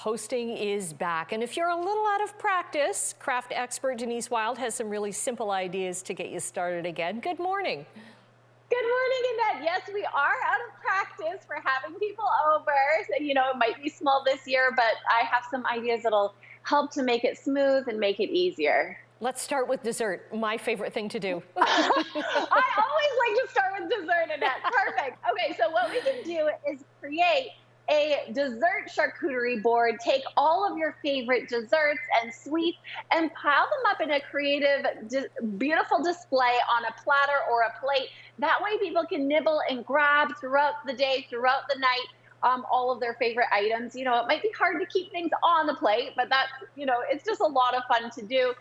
hosting is back. And if you're a little out of practice, craft expert Denise Wild has some really simple ideas to get you started again. Good morning. Good morning, Annette. Yes, we are out of practice for having people over. So, it might be small this year, but I have some ideas that'll help to make it smooth and make it easier. Let's start with dessert, my favorite thing to do. I always like to start with dessert, Annette. Perfect. Okay, so what we can do is create a dessert charcuterie board. Take all of your favorite desserts and sweets and pile them up in a creative, beautiful display on a platter or a plate. That way people can nibble and grab throughout the day, throughout the night, all of their favorite items. It might be hard to keep things on the plate, but that's, it's just a lot of fun to do.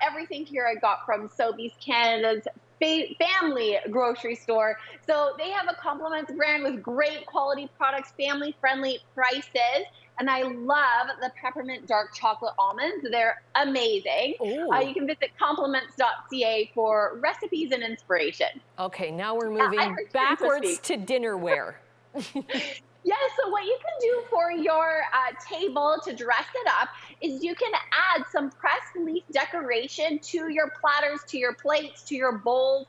Everything here I got from Sobeys Canada's family grocery store. So they have a Compliments brand with great quality products, family-friendly prices. And I love the peppermint dark chocolate almonds. They're amazing. You can visit compliments.ca for recipes and inspiration. Okay, now we're moving backwards to dinnerware. Yes, so what you can do for your table to dress it up is you can add some pressed leaf decoration to your platters, to your plates, to your bowls.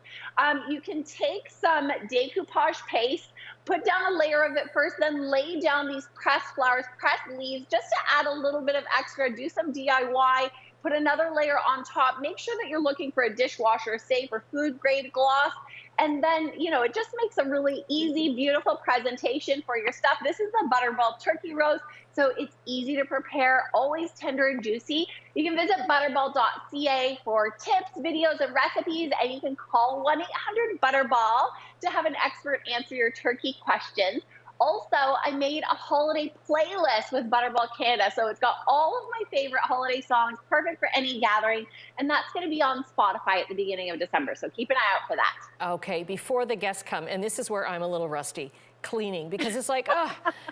You can take some decoupage paste, put down a layer of it first, then lay down these pressed flowers, pressed leaves, just to add a little bit of extra, do some DIY. Put another layer on top. Make sure that you're looking for a dishwasher safe or food grade gloss. And then, it just makes a really easy, beautiful presentation for your stuff. This is the Butterball turkey roast, so it's easy to prepare, always tender and juicy. You can visit butterball.ca for tips, videos, and recipes, and you can call 1-800-BUTTERBALL to have an expert answer your turkey questions. Also, I made a holiday playlist with Butterball Canada, so it's got all of my favorite holiday songs, perfect for any gathering, and that's going to be on Spotify at the beginning of December, so keep an eye out for that. Okay, before the guests come, and this is where I'm a little rusty, cleaning, because it's like,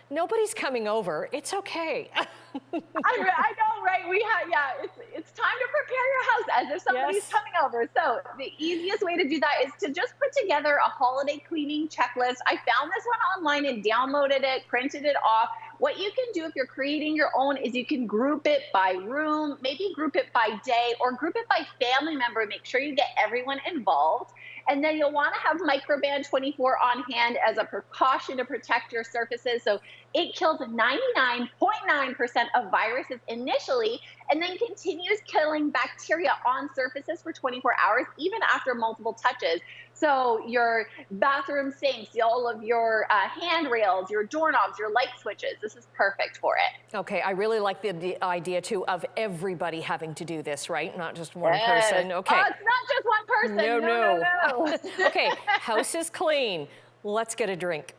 nobody's coming over. It's okay. I know, right? It's time to prepare your house as if somebody's coming over. So the easiest way to do that is to just put together a holiday cleaning checklist. I found this one online and downloaded it, printed it off. What you can do if you're creating your own is you can group it by room, maybe group it by day, or group it by family member. Make sure you get everyone involved. And then you'll want to have Microban 24 on hand as a precaution to protect your surfaces. So it kills 99.9% of viruses initially, and then continues killing bacteria on surfaces for 24 hours, even after multiple touches. So your bathroom sinks, all of your handrails, your doorknobs, your light switches, this is perfect for it. Okay, I really like the idea too of everybody having to do this, right? Not just one person. Okay. Oh, it's not just one person. No. Okay, house is clean. Let's get a drink.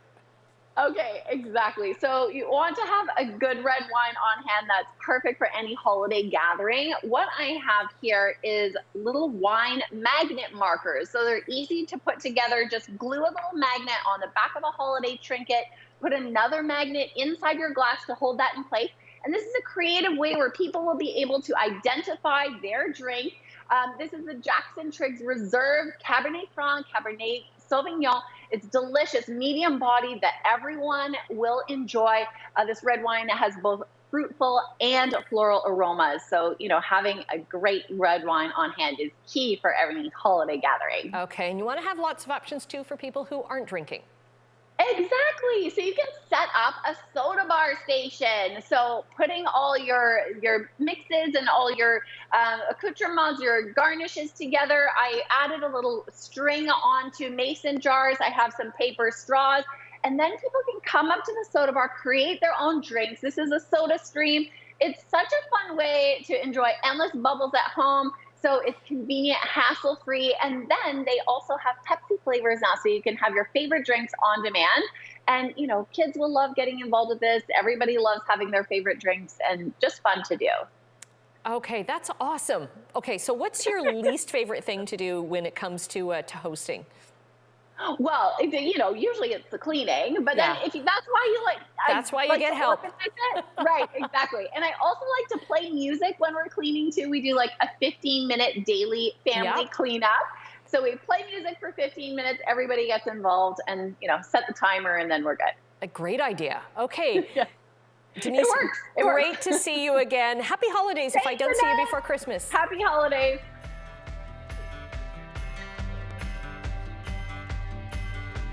Okay, exactly. So you want to have a good red wine on hand that's perfect for any holiday gathering. What I have here is little wine magnet markers. So they're easy to put together. Just glue a little magnet on the back of a holiday trinket, put another magnet inside your glass to hold that in place. And this is a creative way where people will be able to identify their drink. This is the Jackson-Triggs Reserve Cabernet Franc, Cabernet Sauvignon. It's delicious, medium body that everyone will enjoy. This red wine has both fruitful and floral aromas. So, having a great red wine on hand is key for every holiday gathering. Okay, and you want to have lots of options too for people who aren't drinking. Exactly. So you can set up a soda bar station. So putting all your mixes and all your accoutrements, your garnishes together. I added a little string onto mason jars. I have some paper straws. And then people can come up to the soda bar, create their own drinks. This is a soda stream. It's such a fun way to enjoy endless bubbles at home. So it's convenient, hassle-free, and then they also have Pepsi flavors now, so you can have your favorite drinks on demand. And, kids will love getting involved with this. Everybody loves having their favorite drinks, and just fun to do. Okay, that's awesome. Okay, so what's your least favorite thing to do when it comes to hosting? Well, usually it's the cleaning, but then that's why you that's why you get help. Right, exactly. And I also like to play music when we're cleaning too. We do like a 15-minute daily family cleanup. So we play music for 15 minutes, everybody gets involved and, set the timer and then we're good. A great idea. Okay. Denise, It works. Great to see you again. Happy holidays if I don't see you before Christmas. Happy holidays.